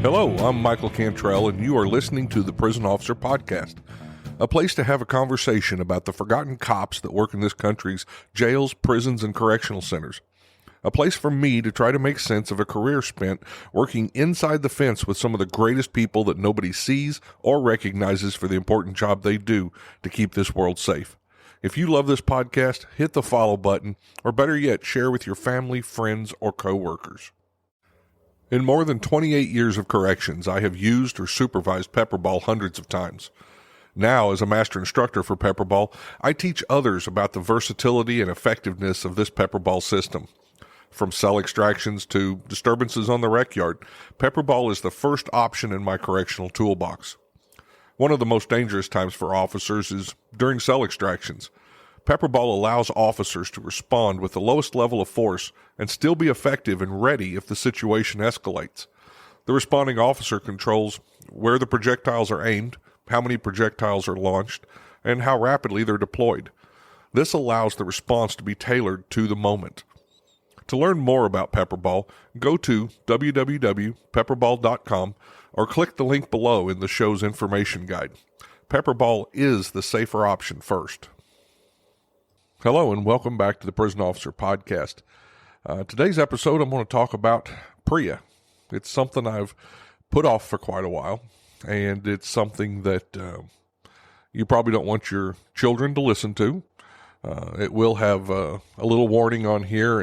Hello, I'm Michael Cantrell, and you are listening to the Prison Officer Podcast, a place to have a conversation about the forgotten cops that work in this country's jails, prisons, and correctional centers. A place for me to try to make sense of a career spent working inside the fence with some of the greatest people that nobody sees or recognizes for the important job they do to keep this world safe. If you love this podcast, hit the follow button, or better yet, share with your family, friends, or coworkers. In more than 28 years of corrections, I have used or supervised pepperball hundreds of times. Now, as a master instructor for pepperball, I teach others about the versatility and effectiveness of this pepperball system. From cell extractions to disturbances on the rec yard, pepperball is the first option in my correctional toolbox. One of the most dangerous times for officers is during cell extractions. Pepperball allows officers to respond with the lowest level of force and still be effective and ready if the situation escalates. The responding officer controls where the projectiles are aimed, how many projectiles are launched, and how rapidly they're deployed. This allows the response to be tailored to the moment. To learn more about Pepperball, go to www.pepperball.com or click the link below in the show's information guide. Pepperball is the safer option first. Hello and welcome back to the Prison Officer Podcast. Today's episode I'm going to talk about PREA. It's something I've put off for quite a while, and it's something that you probably don't want your children to listen to. It will have a little warning on here,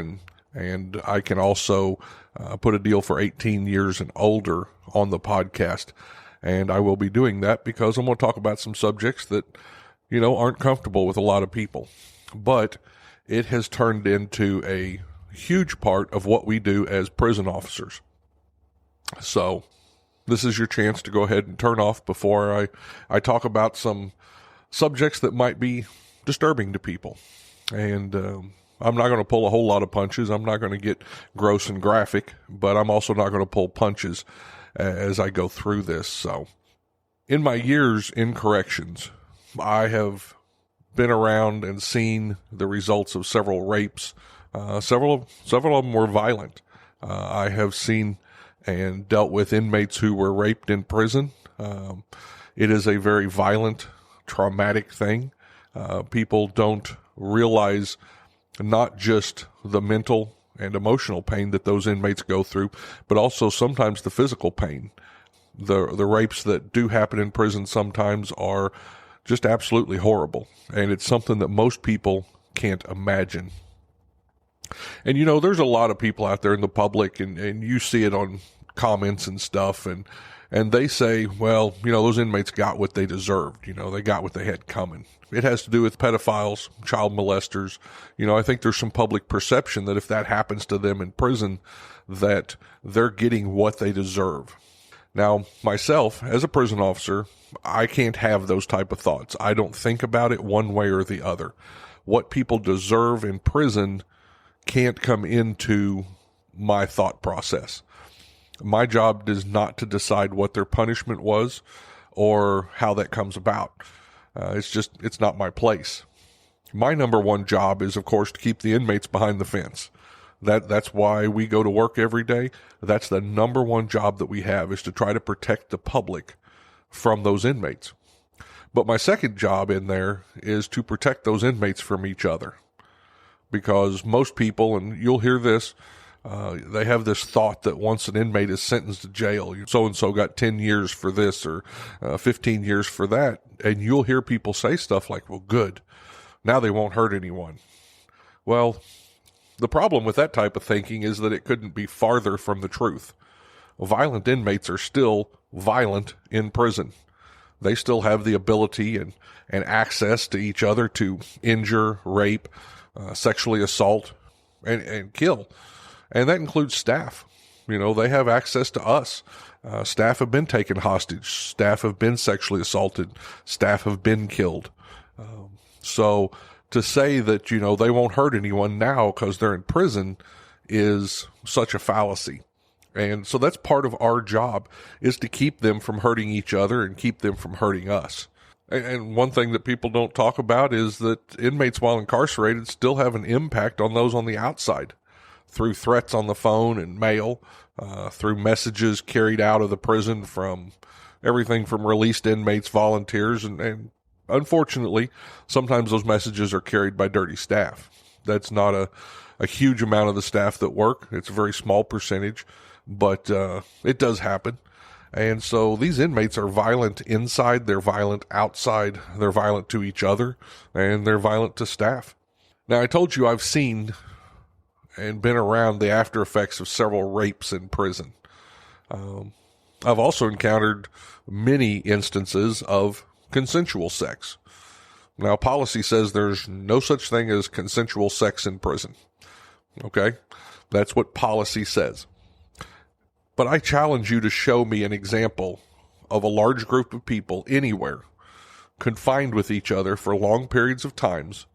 and I can also put a deal for 18 years and older on the podcast, and I will be doing that because I'm going to talk about some subjects that, aren't comfortable with a lot of people. But it has turned into a huge part of what we do as prison officers. So this is your chance to go ahead and turn off before I talk about some subjects that might be disturbing to people. And I'm not going to pull a whole lot of punches. I'm not going to get gross and graphic, but I'm also not going to pull punches as I go through this. So in my years in corrections, I have been around and seen the results of several rapes. Several of them were violent. I have seen and dealt with inmates who were raped in prison. It is a very violent, traumatic thing. People don't realize not just the mental and emotional pain that those inmates go through, but also sometimes the physical pain. The rapes that do happen in prison sometimes are just absolutely horrible, and it's something that most people can't imagine. And there's a lot of people out there in the public, and you see it on comments and stuff, and they say, well, those inmates got what they deserved. They got what they had coming. It has to do with pedophiles, child molesters. I think there's some public perception that if that happens to them in prison, that they're getting what they deserve. Now, myself, as a prison officer, I can't have those type of thoughts. I don't think about it one way or the other. What people deserve in prison can't come into my thought process. My job is not to decide what their punishment was or how that comes about. It's not my place. My number one job is, of course, to keep the inmates behind the fence. That's why we go to work every day. That's the number one job that we have, is to try to protect the public from those inmates. But my second job in there is to protect those inmates from each other. Because most people, and you'll hear this, they have this thought that once an inmate is sentenced to jail, so-and-so got 10 years for this or 15 years for that. And you'll hear people say stuff like, well, good, now they won't hurt anyone. Well, the problem with that type of thinking is that it couldn't be farther from the truth. Violent inmates are still violent in prison. They still have the ability and access to each other to injure, rape, sexually assault, and kill. And that includes staff. They have access to us. Staff have been taken hostage. Staff have been sexually assaulted. Staff have been killed. So to say that, they won't hurt anyone now because they're in prison is such a fallacy. And so that's part of our job, is to keep them from hurting each other and keep them from hurting us. And one thing that people don't talk about is that inmates, while incarcerated, still have an impact on those on the outside. through threats on the phone and mail, through messages carried out of the prison from everything from released inmates, volunteers, and unfortunately, sometimes those messages are carried by dirty staff. That's not a huge amount of the staff that work. It's a very small percentage, but it does happen. And so these inmates are violent inside, they're violent outside, they're violent to each other, and they're violent to staff. Now, I told you I've seen and been around the after effects of several rapes in prison. I've also encountered many instances of consensual sex. Now, policy says there's no such thing as consensual sex in prison. Okay? That's what policy says. But I challenge you to show me an example of a large group of people anywhere confined with each other for long periods of times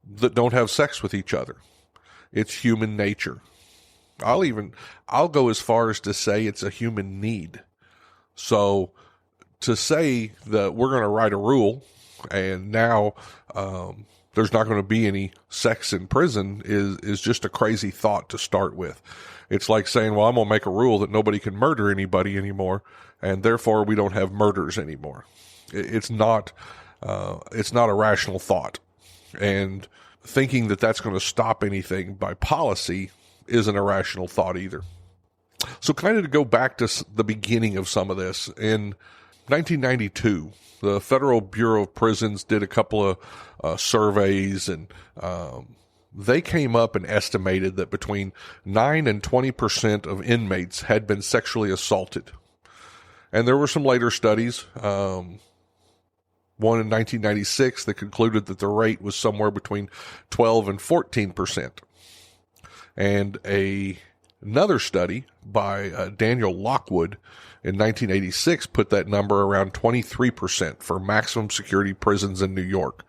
that don't have sex with each other. It's human nature. I'll go as far as to say it's a human need. So to say that we're going to write a rule and now there's not going to be any sex in prison is just a crazy thought to start with. It's like saying, well, I'm going to make a rule that nobody can murder anybody anymore, and therefore we don't have murders anymore. It's not a rational thought. And thinking that that's going to stop anything by policy isn't a rational thought either. So kind of to go back to the beginning of some of this, in 1992, the Federal Bureau of Prisons did a couple of surveys, and they came up and estimated that between 9 and 20% of inmates had been sexually assaulted. And there were some later studies, one in 1996 that concluded that the rate was somewhere between 12 and 14%. And another study by Daniel Lockwood in 1986 put that number around 23% for maximum security prisons in New York.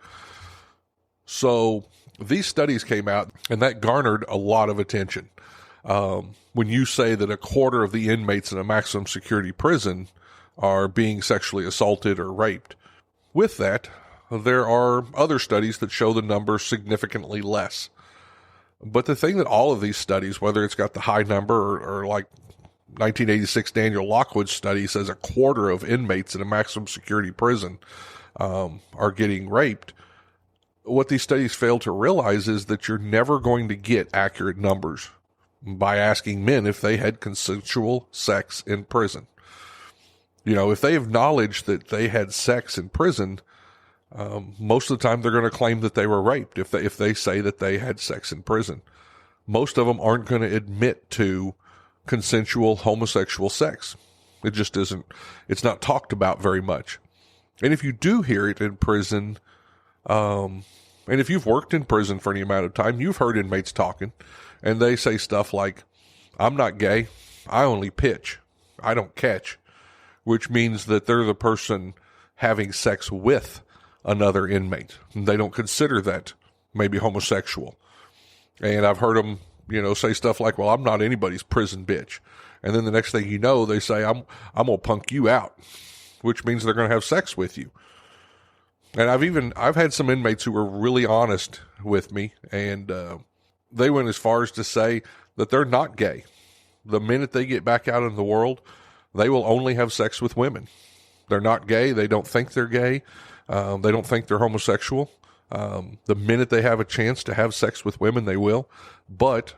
So these studies came out, and that garnered a lot of attention. When you say that a quarter of the inmates in a maximum security prison are being sexually assaulted or raped. With that, there are other studies that show the number significantly less. But the thing that all of these studies, whether it's got the high number or like 1986 Daniel Lockwood study says a quarter of inmates in a maximum security prison are getting raped, what these studies fail to realize is that you're never going to get accurate numbers by asking men if they had consensual sex in prison. You know, if they have knowledge that they had sex in prison, most of the time they're going to claim that they were raped if they say that they had sex in prison. Most of them aren't going to admit to consensual homosexual sex. It just isn't, it's not talked about very much. And if you do hear it in prison, and if you've worked in prison for any amount of time, you've heard inmates talking, and they say stuff like, I'm not gay, I only pitch, I don't catch, which means that they're the person having sex with another inmate. And they don't consider that maybe homosexual. And I've heard them, say stuff like, well, I'm not anybody's prison bitch. And then the next thing you know, they say, I'm going to punk you out, which means they're going to have sex with you. And I've had some inmates who were really honest with me, and they went as far as to say that they're not gay. The minute they get back out in the world, they will only have sex with women. They're not gay. They don't think they're gay. They don't think they're homosexual. The minute they have a chance to have sex with women, they will. But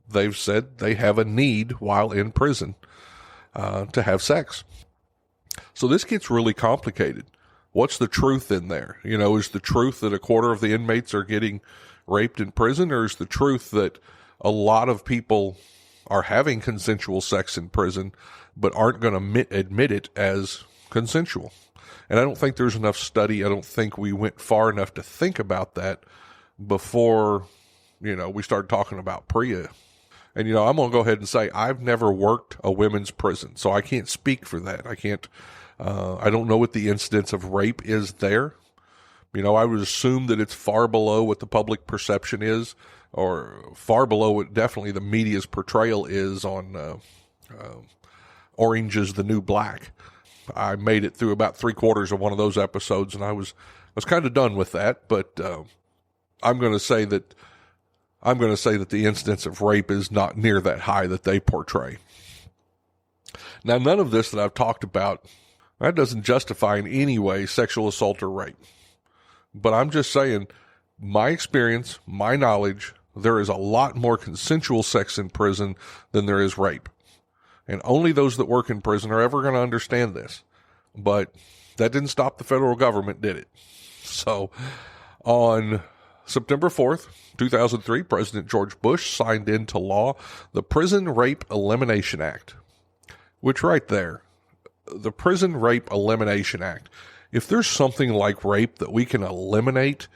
they've said they have a need while in prison to have sex. So this gets really complicated. What's the truth in there? Is the truth that a quarter of the inmates are getting raped in prison, or is the truth that a lot of people are having consensual sex in prison but aren't going to admit it as consensual? And I don't think there's enough study. I don't think we went far enough to think about that before, we started talking about PREA. And, I'm going to go ahead and say I've never worked a women's prison, so I can't speak for that. I don't know what the incidence of rape is there. I would assume that it's far below what the public perception is, or far below what definitely the media's portrayal is on Orange is the New Black. I made it through about 3/4 of one of those episodes, and I was kind of done with that. But I'm going to say that I'm going to say that the incidence of rape is not near that high that they portray. Now, none of this that I've talked about, that doesn't justify in any way sexual assault or rape. But I'm just saying, my experience, my knowledge, there is a lot more consensual sex in prison than there is rape. And only those that work in prison are ever going to understand this. But that didn't stop the federal government, did it? So, on September 4th, 2003, President George Bush signed into law the Prison Rape Elimination Act. Which right there, the Prison Rape Elimination Act, if there's something like rape that we can eliminate,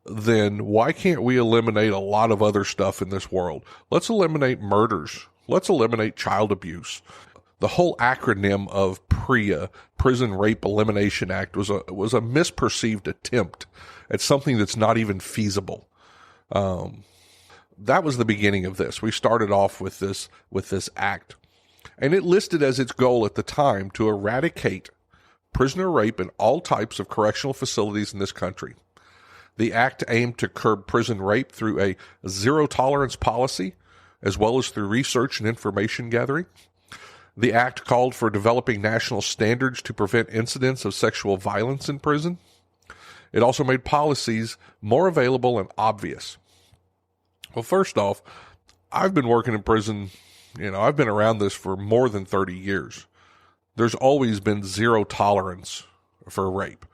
then why can't we eliminate a lot of other stuff in this world? Let's eliminate murders. Let's eliminate child abuse. The whole acronym of PREA, Prison Rape Elimination Act, was a misperceived attempt at something that's not even feasible. That was the beginning of this. We started off with this act, and it listed as its goal at the time to eradicate prisoner rape in all types of correctional facilities in this country. The act aimed to curb prison rape through a zero-tolerance policy, as well as through research and information gathering. The act called for developing national standards to prevent incidents of sexual violence in prison. It also made policies more available and obvious. Well, first off, I've been working in prison, I've been around this for more than 30 years. There's always been zero tolerance for rape.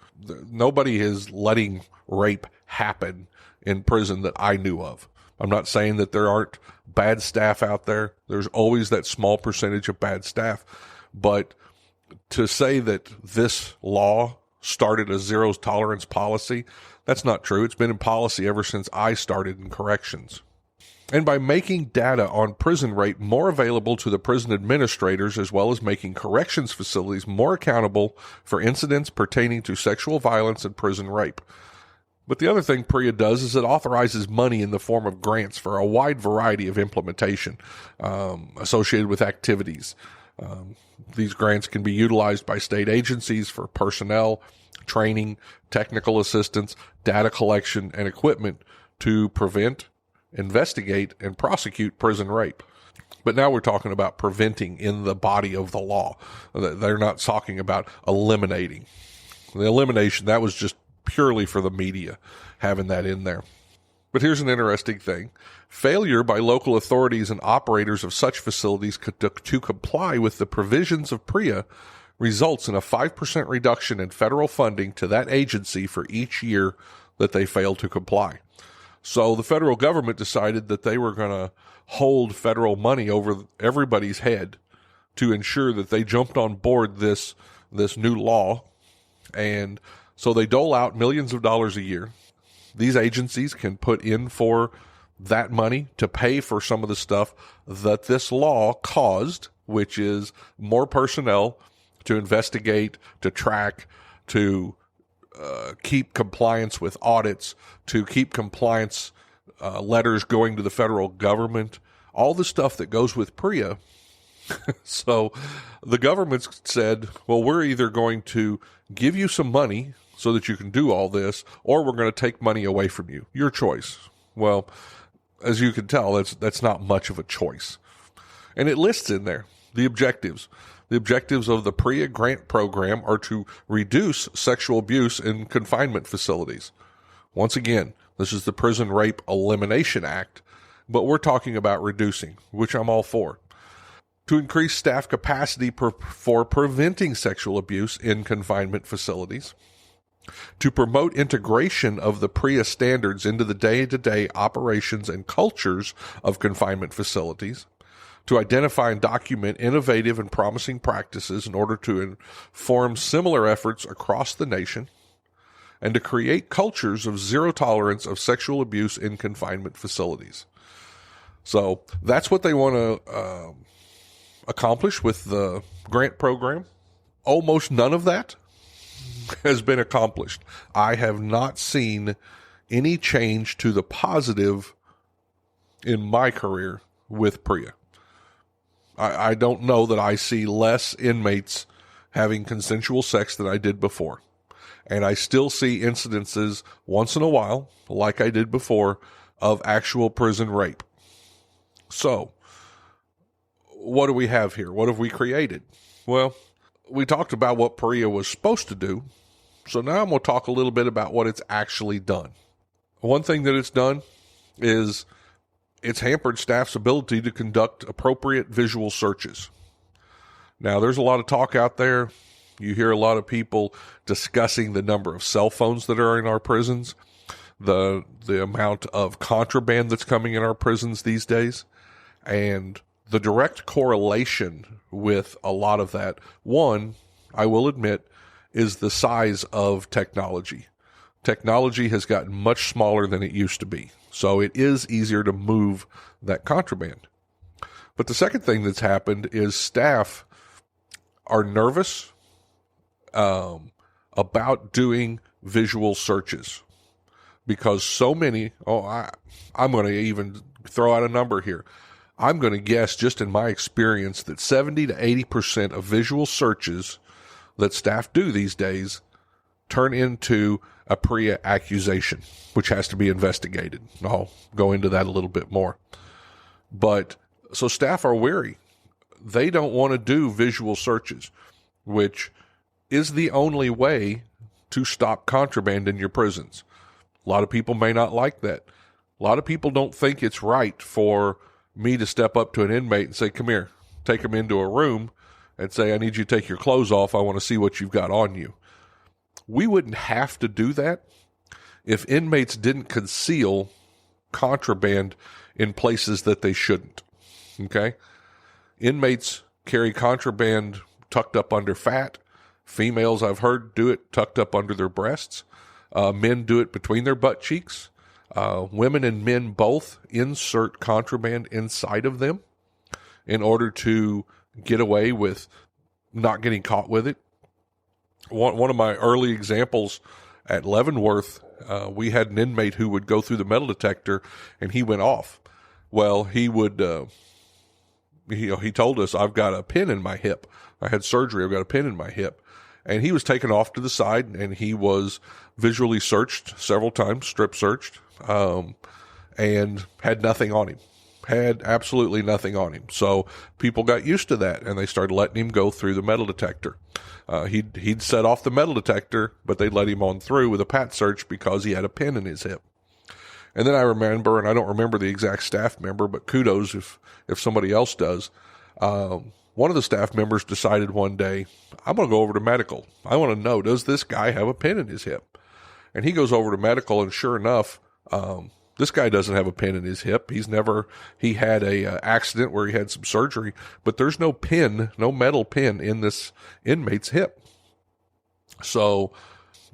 Nobody is letting rape happen in prison that I knew of. I'm not saying that there aren't bad staff out there. There's always that small percentage of bad staff. But to say that this law started a zero tolerance policy, that's not true. It's been in policy ever since I started in corrections. And by making data on prison rape more available to the prison administrators, as well as making corrections facilities more accountable for incidents pertaining to sexual violence and prison rape. But the other thing PREA does is it authorizes money in the form of grants for a wide variety of implementation associated with activities. These grants can be utilized by state agencies for personnel, training, technical assistance, data collection, and equipment to prevent, investigate, and prosecute prison rape. But now we're talking about preventing in the body of the law. They're not talking about eliminating. The elimination, that was just purely for the media, having that in there. But here's an interesting thing. Failure by local authorities and operators of such facilities to comply with the provisions of PREA results in a 5% reduction in federal funding to that agency for each year that they fail to comply. So the federal government decided that they were going to hold federal money over everybody's head to ensure that they jumped on board this new law. And so they dole out millions of dollars a year. These agencies can put in for that money to pay for some of the stuff that this law caused, which is more personnel to investigate, to track, to keep compliance with audits, to keep compliance letters going to the federal government, all the stuff that goes with PREA. So the government said, well, we're either going to give you some money so that you can do all this, or we're going to take money away from you. Your choice. Well, as you can tell, that's not much of a choice. And it lists in there the objectives. The objectives of the PREA grant program are to reduce sexual abuse in confinement facilities. Once again, this is the Prison Rape Elimination Act, but we're talking about reducing, which I'm all for. To increase staff capacity for preventing sexual abuse in confinement facilities. To promote integration of the PREA standards into the day-to-day operations and cultures of confinement facilities. To identify and document innovative and promising practices in order to inform similar efforts across the nation, and to create cultures of zero tolerance of sexual abuse in confinement facilities. So that's what they want to accomplish with the grant program. Almost none of that has been accomplished. I have not seen any change to the positive in my career with PREA. I don't know that I see less inmates having consensual sex than I did before. And I still see incidences once in a while, like I did before, of actual prison rape. So, what do we have here? What have we created? Well, we talked about what PREA was supposed to do, so now I'm going to talk a little bit about what it's actually done. One thing that it's done is it's hampered staff's ability to conduct appropriate visual searches. Now, there's a lot of talk out there. You hear a lot of people discussing the number of cell phones that are in our prisons, the amount of contraband that's coming in our prisons these days, and the direct correlation with a lot of that, one, I will admit, is the size of technology. Technology has gotten much smaller than it used to be, so it is easier to move that contraband. But the second thing that's happened is staff are nervous about doing visual searches because so many, I'm going to even throw out a number here. I'm going to guess, just in my experience, that 70 to 80% of visual searches that staff do these days turn into a PREA accusation, which has to be investigated. I'll go into that a little bit more. But so staff are wary. They don't want to do visual searches, which is the only way to stop contraband in your prisons. A lot of people may not like that. A lot of people don't think it's right for me to step up to an inmate and say, come here, take him into a room and say, I need you to take your clothes off. I want to see what you've got on you. We wouldn't have to do that if inmates didn't conceal contraband in places that they shouldn't. Okay? Inmates carry contraband tucked up under fat. Females, I've heard, do it tucked up under their breasts. Men do it between their butt cheeks. Women and men both insert contraband inside of them in order to get away with not getting caught with it. One of my early examples at Leavenworth, we had an inmate who would go through the metal detector and he went off. Well, he would, he told us, I've got a pin in my hip. I had surgery. I've got a pin in my hip. And he was taken off to the side and he was visually searched several times, strip searched, and had nothing on him. Had absolutely nothing on him. So people got used to that and they started letting him go through the metal detector. He'd set off the metal detector, but they let him on through with a pat search because he had a pin in his hip. And then I remember, and I don't remember the exact staff member, but kudos if somebody else does. One of the staff members decided one day, I'm going to go over to medical. I want to know, does this guy have a pin in his hip? And he goes over to medical, and sure enough, this guy doesn't have a pin in his hip. He had a accident where he had some surgery, but there's no pin, no metal pin in this inmate's hip. So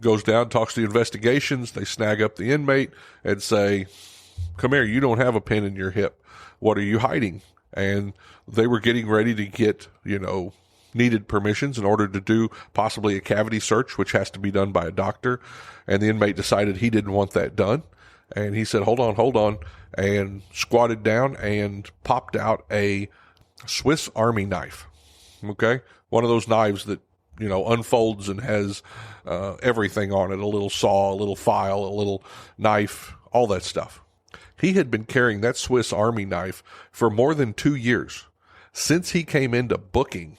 goes down, talks to the investigations. They snag up the inmate and say, come here, you don't have a pin in your hip. What are you hiding? And they were getting ready to get, needed permissions in order to do possibly a cavity search, which has to be done by a doctor. And the inmate decided he didn't want that done. And he said, hold on, and squatted down and popped out a Swiss Army knife. Okay? One of those knives that, unfolds and has everything on it, a little saw, a little file, a little knife, all that stuff. He had been carrying that Swiss Army knife for more than 2 years. Since he came into booking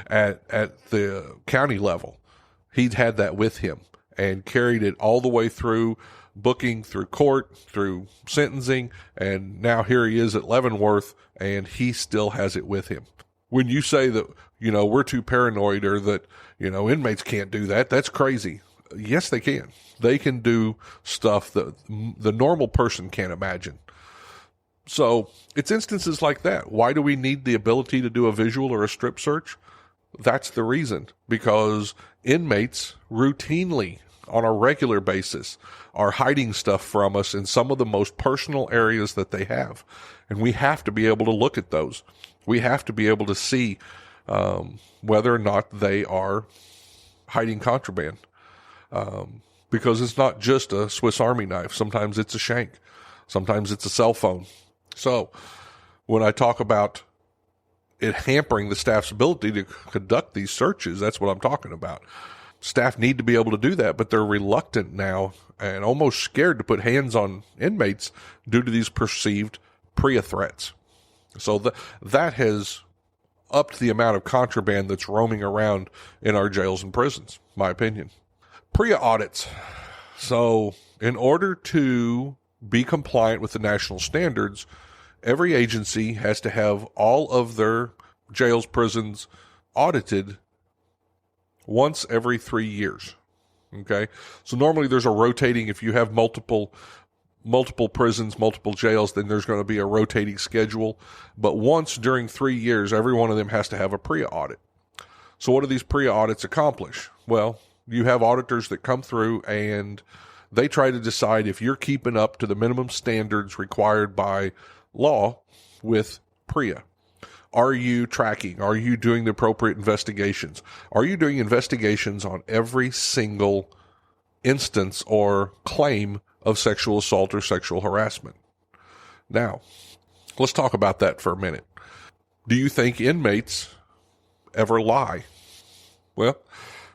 at the county level, he'd had that with him and carried it all the way through booking, through court, through sentencing, and now here he is at Leavenworth, and he still has it with him. When you say that, we're too paranoid or that, inmates can't do that, that's crazy. Yes, they can. They can do stuff that the normal person can't imagine. So it's instances like that. Why do we need the ability to do a visual or a strip search? That's the reason. Because inmates routinely, on a regular basis, are hiding stuff from us in some of the most personal areas that they have. And we have to be able to look at those. We have to be able to see whether or not they are hiding contraband. Because it's not just a Swiss Army knife. Sometimes it's a shank. Sometimes it's a cell phone. So when I talk about it hampering the staff's ability to conduct these searches, that's what I'm talking about. Staff need to be able to do that, but they're reluctant now and almost scared to put hands on inmates due to these perceived PREA threats. So that has upped the amount of contraband that's roaming around in our jails and prisons, my opinion. PREA audits. So in order to be compliant with the national standards, every agency has to have all of their jails, prisons audited once every 3 years. Okay? So normally there's a rotating, if you have multiple prisons, multiple jails, then there's going to be a rotating schedule. But once during 3 years, every one of them has to have a PREA audit. So what do these PREA audits accomplish? Well, you have auditors that come through and they try to decide if you're keeping up to the minimum standards required by law with PREA. Are you tracking? Are you doing the appropriate investigations? Are you doing investigations on every single instance or claim of sexual assault or sexual harassment? Now, let's talk about that for a minute. Do you think inmates ever lie? Well,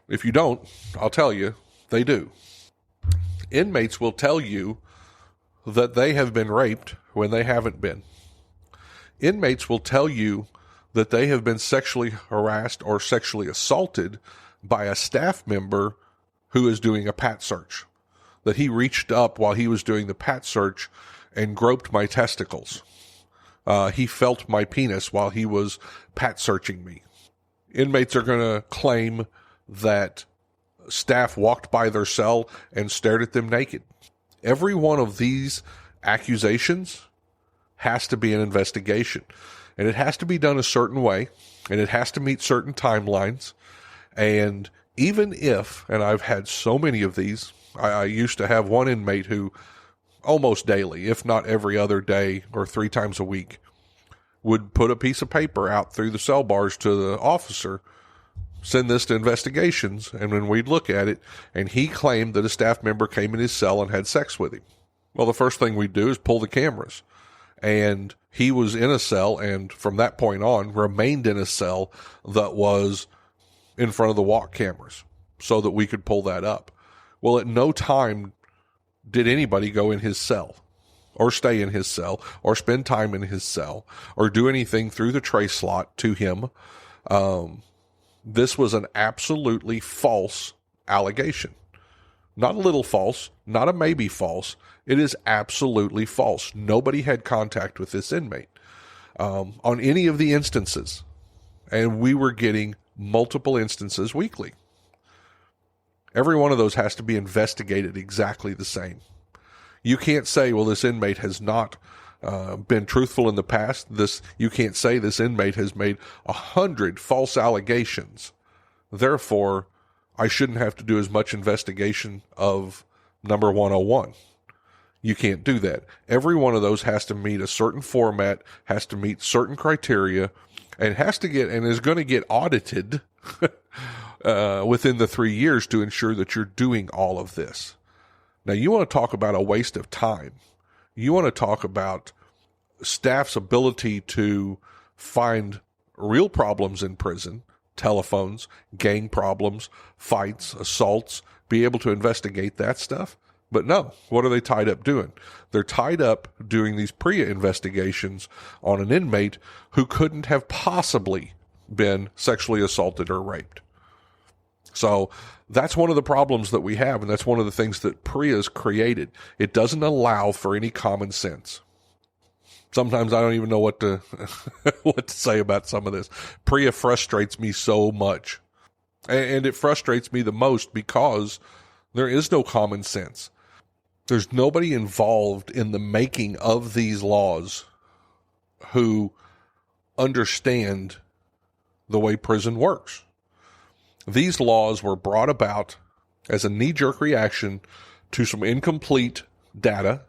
if you don't, I'll tell you, they do. Inmates will tell you that they have been raped when they haven't been. Inmates will tell you that they have been sexually harassed or sexually assaulted by a staff member who is doing a pat search. That he reached up while he was doing the pat search and groped my testicles. He felt my penis while he was pat searching me. Inmates are going to claim that staff walked by their cell and stared at them naked. Every one of these accusations has to be an investigation. And it has to be done a certain way, and it has to meet certain timelines. And even if, and I've had so many of these, I used to have one inmate who almost daily, if not every other day or 3 times a week, would put a piece of paper out through the cell bars to the officer, send this to investigations, and when we'd look at it, and he claimed that a staff member came in his cell and had sex with him. Well, the first thing we'd do is pull the cameras. And he was in a cell, and from that point on, remained in a cell that was in front of the walk cameras so that we could pull that up. Well, at no time did anybody go in his cell or stay in his cell or spend time in his cell or do anything through the tray slot to him. This was an absolutely false allegation. Not a little false, not a maybe false. It is absolutely false. Nobody had contact with this inmate on any of the instances. And we were getting multiple instances weekly. Every one of those has to be investigated exactly the same. You can't say, well, this inmate has not been truthful in the past. You can't say this inmate has made 100 false allegations. Therefore, I shouldn't have to do as much investigation of number 101. You can't do that. Every one of those has to meet a certain format, has to meet certain criteria, and has to get, and is going to get audited within the 3 years to ensure that you're doing all of this. Now, you want to talk about a waste of time. You want to talk about staff's ability to find real problems in prison, telephones, gang problems, fights, assaults, be able to investigate that stuff. But no, what are they tied up doing? They're tied up doing these PREA investigations on an inmate who couldn't have possibly been sexually assaulted or raped. So that's one of the problems that we have, and that's one of the things that PREA has created. It doesn't allow for any common sense. Sometimes I don't even know what to what to say about some of this. PREA frustrates me so much. And it frustrates me the most because there is no common sense. There's nobody involved in the making of these laws who understand the way prison works. These laws were brought about as a knee-jerk reaction to some incomplete data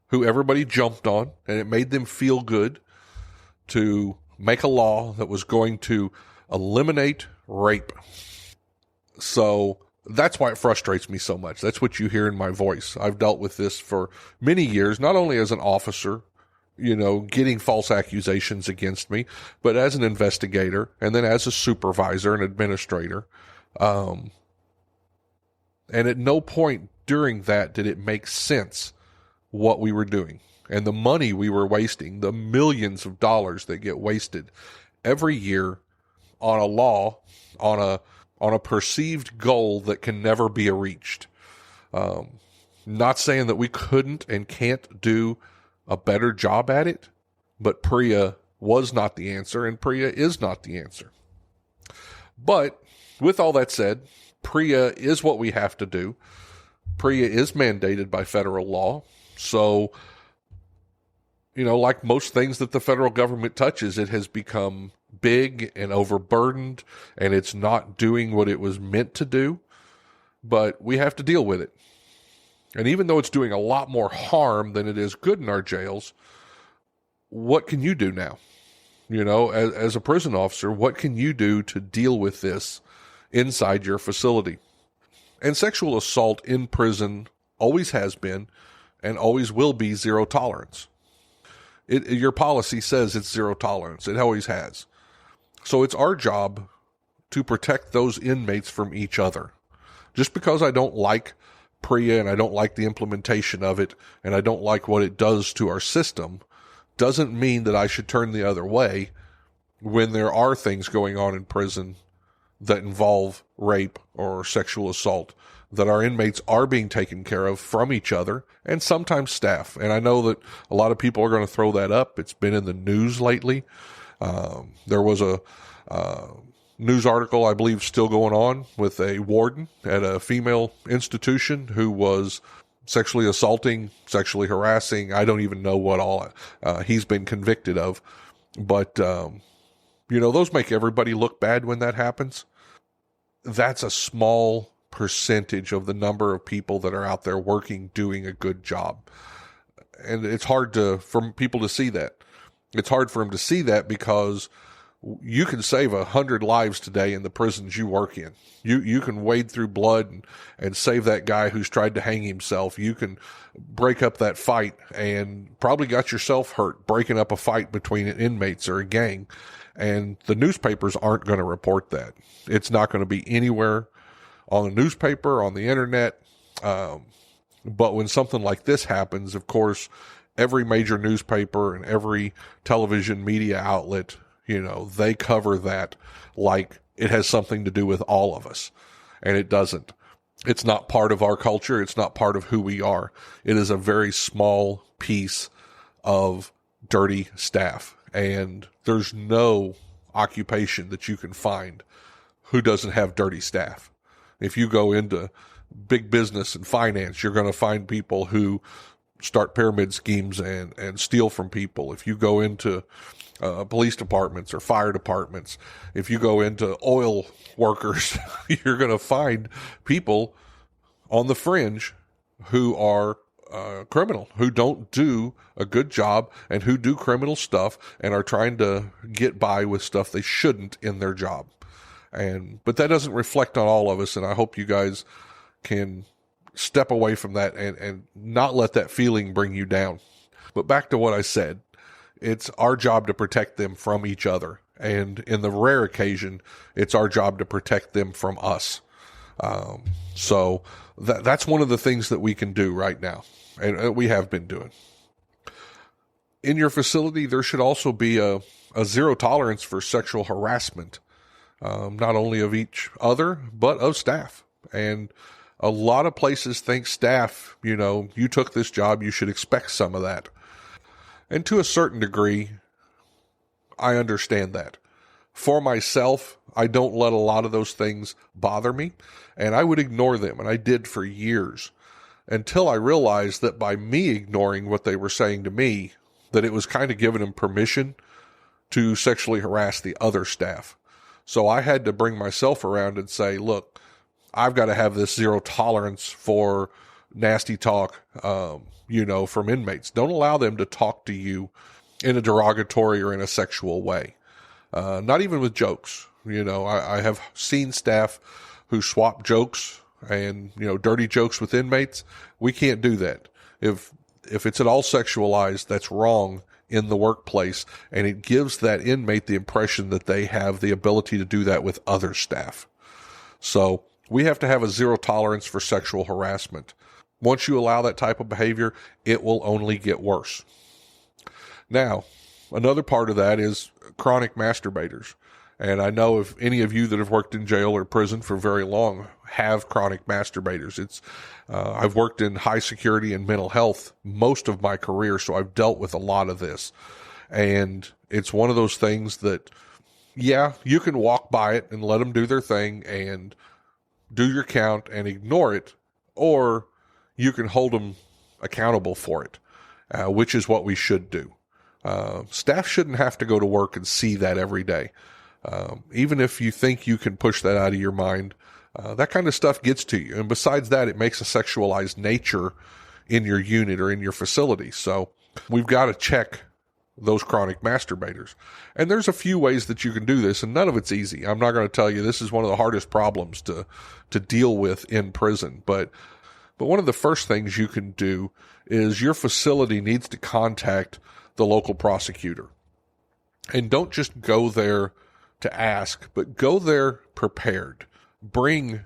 who everybody jumped on, and it made them feel good to make a law that was going to eliminate rape. So that's why it frustrates me so much. That's what you hear in my voice. I've dealt with this for many years, not only as an officer, getting false accusations against me, but as an investigator and then as a supervisor and administrator. And at no point during that did it make sense what we were doing and the money we were wasting, the millions of dollars that get wasted every year on a law, on a perceived goal that can never be reached. Not saying that we couldn't and can't do a better job at it, but PREA was not the answer, and PREA is not the answer. But with all that said, PREA is what we have to do. PREA is mandated by federal law. So, like most things that the federal government touches, it has become big and overburdened, and it's not doing what it was meant to do. But we have to deal with it. And even though it's doing a lot more harm than it is good in our jails, what can you do now? As a prison officer, what can you do to deal with this inside your facility? And sexual assault in prison always has been and always will be zero tolerance. Your policy says it's zero tolerance. It always has. So it's our job to protect those inmates from each other. Just because I don't like PREA and I don't like the implementation of it and I don't like what it does to our system doesn't mean that I should turn the other way when there are things going on in prison that involve rape or sexual assault, that our inmates are being taken care of from each other and sometimes staff. And I know that a lot of people are going to throw that up. It's been in the news lately. There was a news article, I believe, still going on with a warden at a female institution who was sexually assaulting, sexually harassing. I don't even know what all he's been convicted of. But, those make everybody look bad when that happens. That's a small percentage of the number of people that are out there working, doing a good job. And it's hard for people to see that. It's hard for them to see that because you can save 100 lives today in the prisons you work in. You can wade through blood and save that guy who's tried to hang himself. You can break up that fight and probably got yourself hurt breaking up a fight between inmates or a gang. And the newspapers aren't going to report that. It's not going to be anywhere on the newspaper, on the internet. But when something like this happens, of course, every major newspaper and every television media outlet, they cover that like it has something to do with all of us. And it doesn't. It's not part of our culture. It's not part of who we are. It is a very small piece of dirty staff. And there's no occupation that you can find who doesn't have dirty staff. If you go into big business and finance, you're going to find people who start pyramid schemes and steal from people. If you go into police departments or fire departments, if you go into oil workers, you're going to find people on the fringe who are criminal, who don't do a good job and who do criminal stuff and are trying to get by with stuff they shouldn't in their job. But that doesn't reflect on all of us, and I hope you guys can step away from that and not let that feeling bring you down. But back to what I said, it's our job to protect them from each other. And in the rare occasion, it's our job to protect them from us. So that's one of the things that we can do right now, and we have been doing. In your facility, there should also be a zero tolerance for sexual harassment, not only of each other, but of staff. And a lot of places think staff, you took this job, you should expect some of that. And to a certain degree, I understand that. For myself, I don't let a lot of those things bother me, and I would ignore them, and I did for years, until I realized that by me ignoring what they were saying to me, that it was kind of giving them permission to sexually harass the other staff. So I had to bring myself around and say, look, I've got to have this zero tolerance for nasty talk, from inmates. Don't allow them to talk to you in a derogatory or in a sexual way. Not even with jokes. I have seen staff who swap jokes and, dirty jokes with inmates. We can't do that. If it's at all sexualized, that's wrong in the workplace, and it gives that inmate the impression that they have the ability to do that with other staff. So we have to have a zero tolerance for sexual harassment. Once you allow that type of behavior, it will only get worse. Now, another part of that is chronic masturbators. And I know if any of you that have worked in jail or prison for very long have chronic masturbators. I've worked in high security and mental health most of my career, so I've dealt with a lot of this. And it's one of those things that, yeah, you can walk by it and let them do their thing and do your count and ignore it, or you can hold them accountable for it, which is what we should do. Staff shouldn't have to go to work and see that every day. Even if you think you can push that out of your mind, that kind of stuff gets to you. And besides that, it makes a sexualized nature in your unit or in your facility. So we've got to check those chronic masturbators. And there's a few ways that you can do this, and none of it's easy. I'm not going to tell you this is one of the hardest problems to deal with in prison. But one of the first things you can do is your facility needs to contact the local prosecutor. And don't just go there to ask, but go there prepared. Bring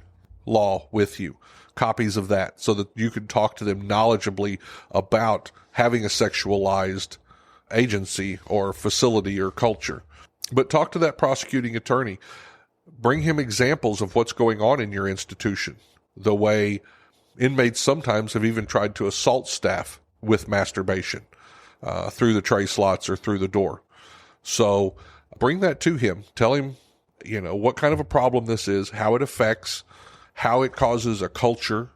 law with you, copies of that, so that you can talk to them knowledgeably about having a sexualized agency or facility or culture. But talk to that prosecuting attorney. Bring him examples of what's going on in your institution, the way inmates sometimes have even tried to assault staff with masturbation through the tray slots or through the door. So bring that to him. Tell him, what kind of a problem this is, how it affects, how it causes a culture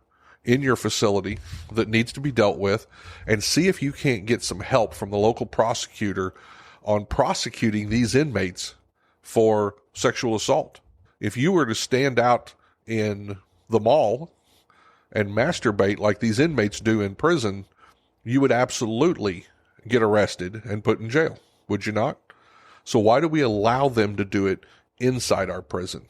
in your facility that needs to be dealt with, and see if you can't get some help from the local prosecutor on prosecuting these inmates for sexual assault. If you were to stand out in the mall and masturbate like these inmates do in prison, you would absolutely get arrested and put in jail, would you not? So why do we allow them to do it inside our prison?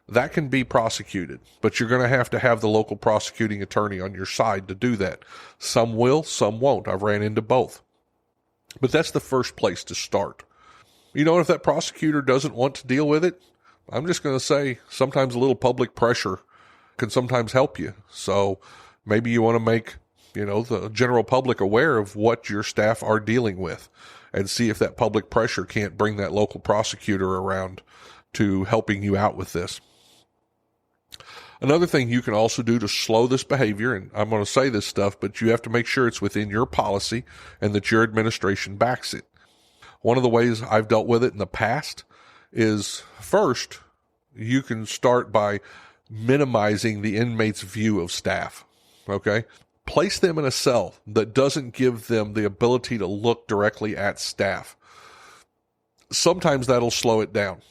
That can be prosecuted, but you're going to have the local prosecuting attorney on your side to do that. Some will, some won't. I've ran into both. But that's the first place to start. If that prosecutor doesn't want to deal with it, I'm just going to say sometimes a little public pressure can sometimes help you. So maybe you want to make, the general public aware of what your staff are dealing with, and see if that public pressure can't bring that local prosecutor around to helping you out with this. Another thing you can also do to slow this behavior, and I'm going to say this stuff, but you have to make sure it's within your policy and that your administration backs it. One of the ways I've dealt with it in the past is, first, you can start by minimizing the inmate's view of staff, okay? Place them in a cell that doesn't give them the ability to look directly at staff. Sometimes that'll slow it down.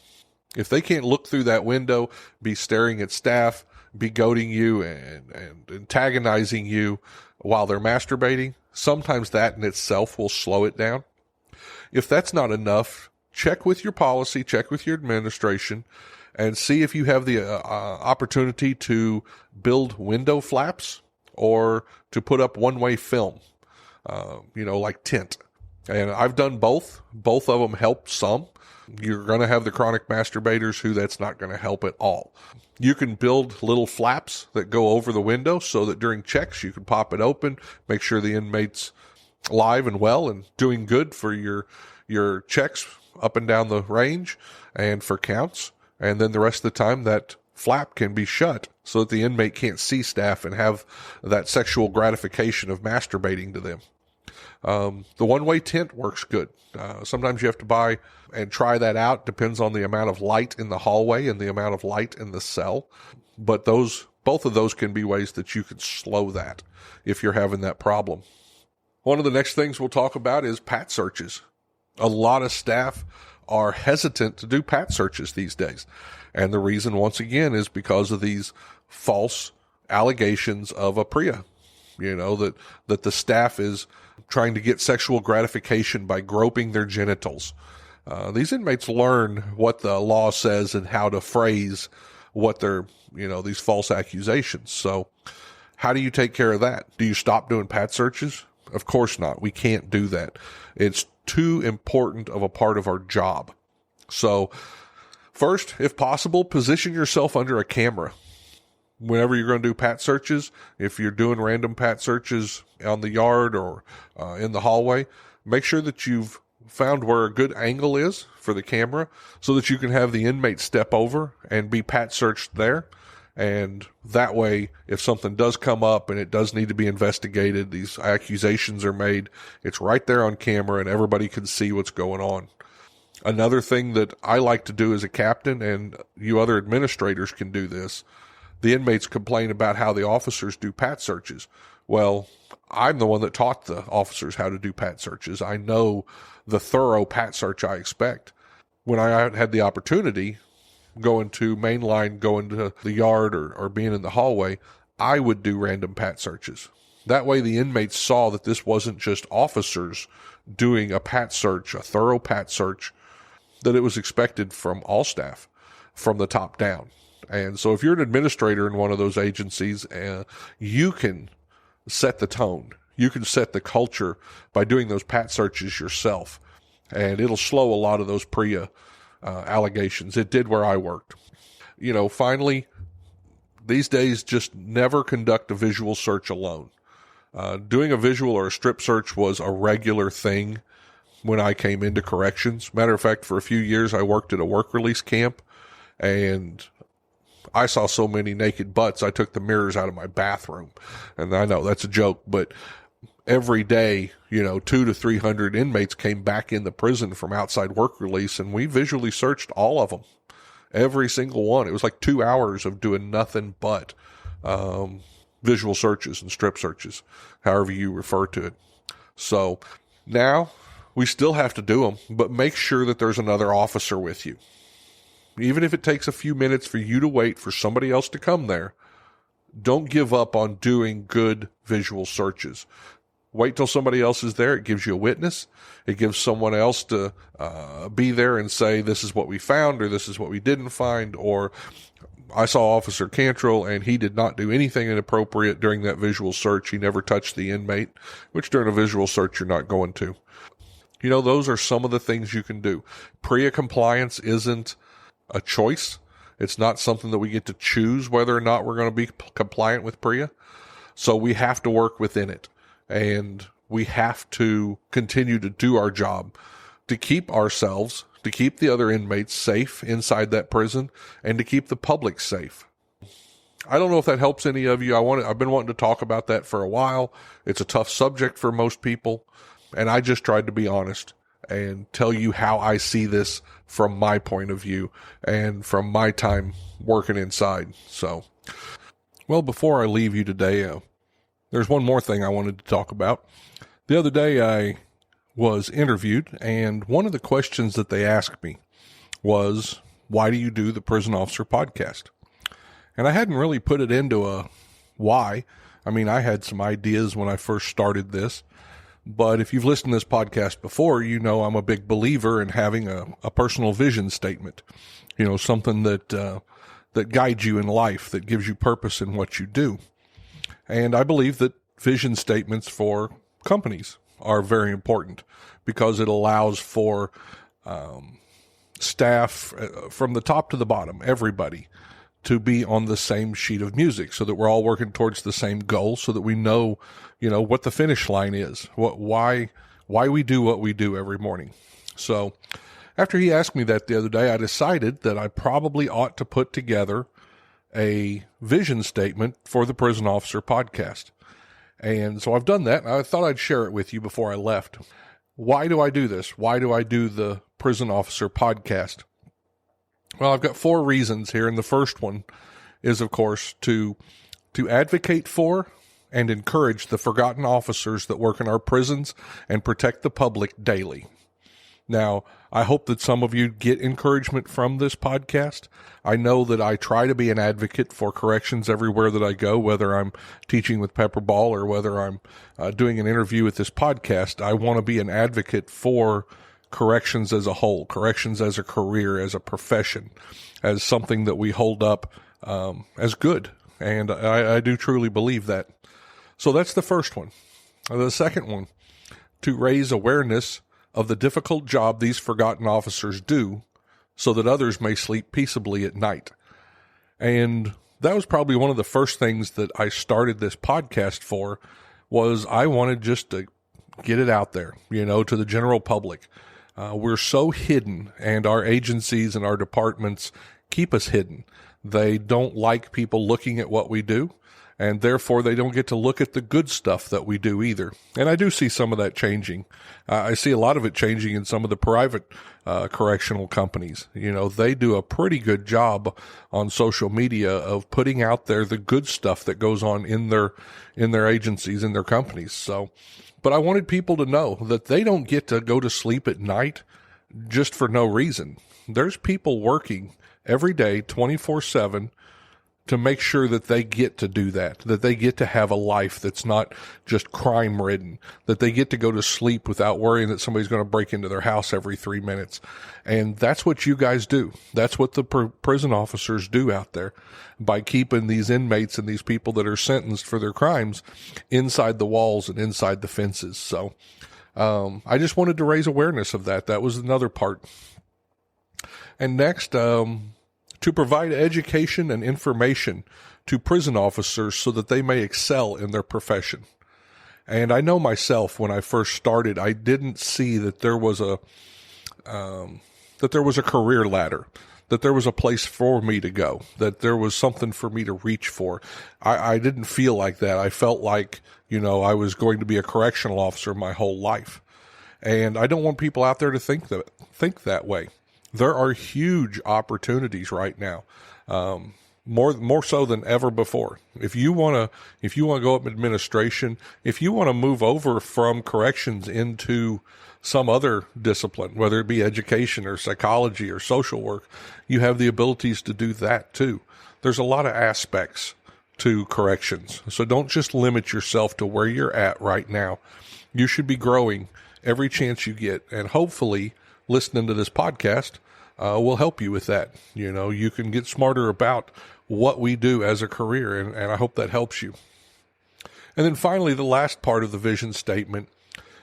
If they can't look through that window, be staring at staff, be goading you and antagonizing you while they're masturbating, sometimes that in itself will slow it down. If that's not enough, check with your policy, check with your administration, and see if you have the opportunity to build window flaps or to put up one-way film, like tint. And I've done both. Both of them help some. You're going to have the chronic masturbators who that's not going to help at all. You can build little flaps that go over the window so that during checks you can pop it open, make sure the inmate's live and well and doing good for your checks up and down the range and for counts. And then the rest of the time that flap can be shut so that the inmate can't see staff and have that sexual gratification of masturbating to them. The one-way tint works good. Sometimes you have to buy and try that out. Depends on the amount of light in the hallway and the amount of light in the cell. But both of those can be ways that you can slow that if you're having that problem. One of the next things we'll talk about is pat searches. A lot of staff are hesitant to do pat searches these days. And the reason, once again, is because of these false allegations of a PREA. That the staff is trying to get sexual gratification by groping their genitals. These inmates learn what the law says and how to phrase what they're, these false accusations. So how do you take care of that? Do you stop doing pat searches? Of course not. We can't do that. It's too important of a part of our job. So first, if possible, position yourself under a camera. whenever you're going to do pat searches, if you're doing random pat searches on the yard or in the hallway, make sure that you've found where a good angle is for the camera so that you can have the inmate step over and be pat searched there. And that way, if something does come up and it does need to be investigated, these accusations are made, it's right there on camera and everybody can see what's going on. Another thing that I like to do as a captain, and you other administrators can do this, the inmates complain about how the officers do pat searches. Well, I'm the one that taught the officers how to do pat searches. I know the thorough pat search I expect. When I had the opportunity, going to mainline, going to the yard or being in the hallway, I would do random pat searches. That way the inmates saw that this wasn't just officers doing a pat search, a thorough pat search, that it was expected from all staff, from the top down. And so if you're an administrator in one of those agencies, you can set the tone. You can set the culture by doing those pat searches yourself. And it'll slow a lot of those PREA allegations. It did where I worked. Finally, these days, just never conduct a visual search alone. Doing a visual or a strip search was a regular thing when I came into corrections. Matter of fact, for a few years, I worked at a work release camp, and I saw so many naked butts, I took the mirrors out of my bathroom. And I know that's a joke, but every day, 200 to 300 inmates came back in the prison from outside work release, and we visually searched all of them, every single one. It was like 2 hours of doing nothing but visual searches and strip searches, however you refer to it. So now we still have to do them, but make sure that there's another officer with you. Even if it takes a few minutes for you to wait for somebody else to come there, don't give up on doing good visual searches. Wait till somebody else is there. It gives you a witness. It gives someone else to be there and say, this is what we found, or this is what we didn't find, or I saw Officer Cantrell and he did not do anything inappropriate during that visual search. He never touched the inmate, which during a visual search you're not going to. Those are some of the things you can do. PREA compliance isn't a choice. It's not something that we get to choose whether or not we're going to be compliant with PREA. So we have to work within it. And we have to continue to do our job to keep ourselves, to keep the other inmates safe inside that prison, and to keep the public safe. I don't know if that helps any of you. I've been wanting to talk about that for a while. It's a tough subject for most people. And I just tried to be honest and tell you how I see this from my point of view and from my time working inside. So, well, before I leave you today, there's one more thing I wanted to talk about. The other day I was interviewed, and one of the questions that they asked me was, why do you do the Prison Officer podcast? And I hadn't really put it into a why. I mean, I had some ideas when I first started this. But if you've listened to this podcast before, I'm a big believer in having a personal vision statement. Something that guides you in life, that gives you purpose in what you do. And I believe that vision statements for companies are very important because it allows for staff from the top to the bottom, everybody, to be on the same sheet of music so that we're all working towards the same goal, so that we know, what the finish line is, why we do what we do every morning. So after he asked me that the other day, I decided that I probably ought to put together a vision statement for the Prison Officer podcast. And so I've done that. I thought I'd share it with you before I left. Why do I do this? Why do I do the Prison Officer podcast? Well, I've got 4 reasons here, and the first one is, of course, to advocate for and encourage the forgotten officers that work in our prisons and protect the public daily. Now, I hope that some of you get encouragement from this podcast. I know that I try to be an advocate for corrections everywhere that I go, whether I'm teaching with Pepperball or whether I'm doing an interview with this podcast. I want to be an advocate for corrections as a whole, corrections as a career, as a profession, as something that we hold up as good. And I do truly believe that. So that's the first one. The second one, to raise awareness of the difficult job these forgotten officers do so that others may sleep peaceably at night. And that was probably one of the first things that I started this podcast for, was I wanted just to get it out there, to the general public. We're so hidden, and our agencies and our departments keep us hidden. They don't like people looking at what we do, and therefore they don't get to look at the good stuff that we do either. And I do see some of that changing. I see a lot of it changing in some of the private correctional companies. They do a pretty good job on social media of putting out there the good stuff that goes on in their agencies, in their companies. But I wanted people to know that they don't get to go to sleep at night just for no reason. There's people working every day, 24/7, to make sure that they get to do that they get to have a life that's not just crime-ridden, that they get to go to sleep without worrying that somebody's going to break into their house every 3 minutes. And that's what you guys do. That's what the prison officers do out there by keeping these inmates and these people that are sentenced for their crimes inside the walls and inside the fences. So I just wanted to raise awareness of that. That was another part. And next, to provide education and information to prison officers so that they may excel in their profession. And I know myself, when I first started, I didn't see that there was a career ladder, that there was a place for me to go, that there was something for me to reach for. I didn't feel like that. I felt like, I was going to be a correctional officer my whole life. And I don't want people out there to think that way. There are huge opportunities right now, more so than ever before. If you want to go up administration, if you want to move over from corrections into some other discipline, whether it be education or psychology or social work, you have the abilities to do that too. There's a lot of aspects to corrections, so don't just limit yourself to where you're at right now. You should be growing every chance you get, and hopefully listening to this podcast will help you with that. You can get smarter about what we do as a career, and I hope that helps you. And then finally, the last part of the vision statement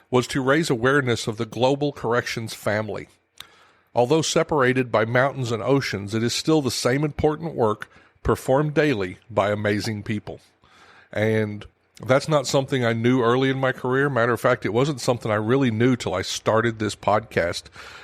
was to raise awareness of the global corrections family. Although separated by mountains and oceans, it is still the same important work performed daily by amazing people. And that's not something I knew early in my career. Matter of fact, it wasn't something I really knew till I started this podcast,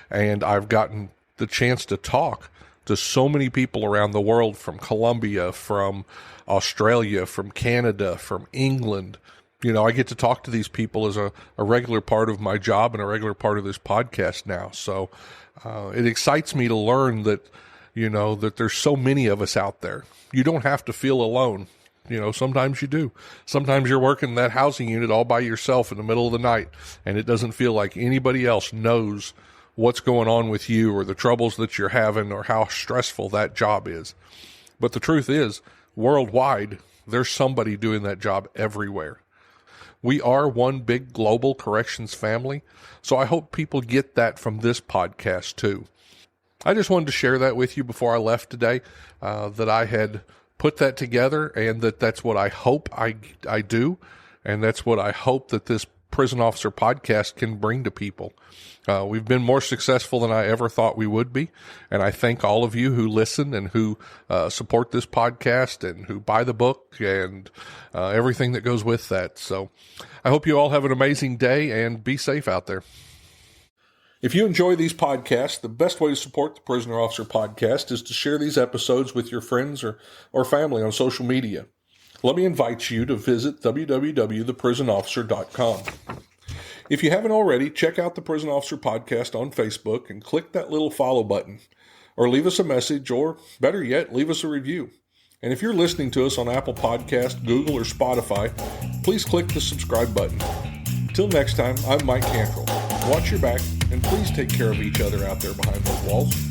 and I've gotten the chance to talk to so many people around the world, from Colombia, from Australia, from Canada, from England. I get to talk to these people as a regular part of my job and a regular part of this podcast now. So it excites me to learn that, that there's so many of us out there. You don't have to feel alone. Sometimes you do. Sometimes you're working that housing unit all by yourself in the middle of the night, and it doesn't feel like anybody else knows what's going on with you or the troubles that you're having or how stressful that job is. But the truth is, worldwide, there's somebody doing that job everywhere. We are one big global corrections family, so I hope people get that from this podcast too. I just wanted to share that with you before I left today, that I had put that together, and that's what I hope I do, and that's what I hope that this Prison Officer podcast can bring to people. We've been more successful than I ever thought we would be, and I thank all of you who listen and who support this podcast and who buy the book and everything that goes with that. So I hope you all have an amazing day and be safe out there. If you enjoy these podcasts, the best way to support the Prisoner Officer podcast is to share these episodes with your friends or family on social media. Let me invite you to visit www.theprisonofficer.com. If you haven't already, check out the Prison Officer Podcast on Facebook and click that little follow button. Or leave us a message, or better yet, leave us a review. And if you're listening to us on Apple Podcast, Google, or Spotify, please click the subscribe button. Until next time, I'm Mike Cantrell. Watch your back, and please take care of each other out there behind those walls.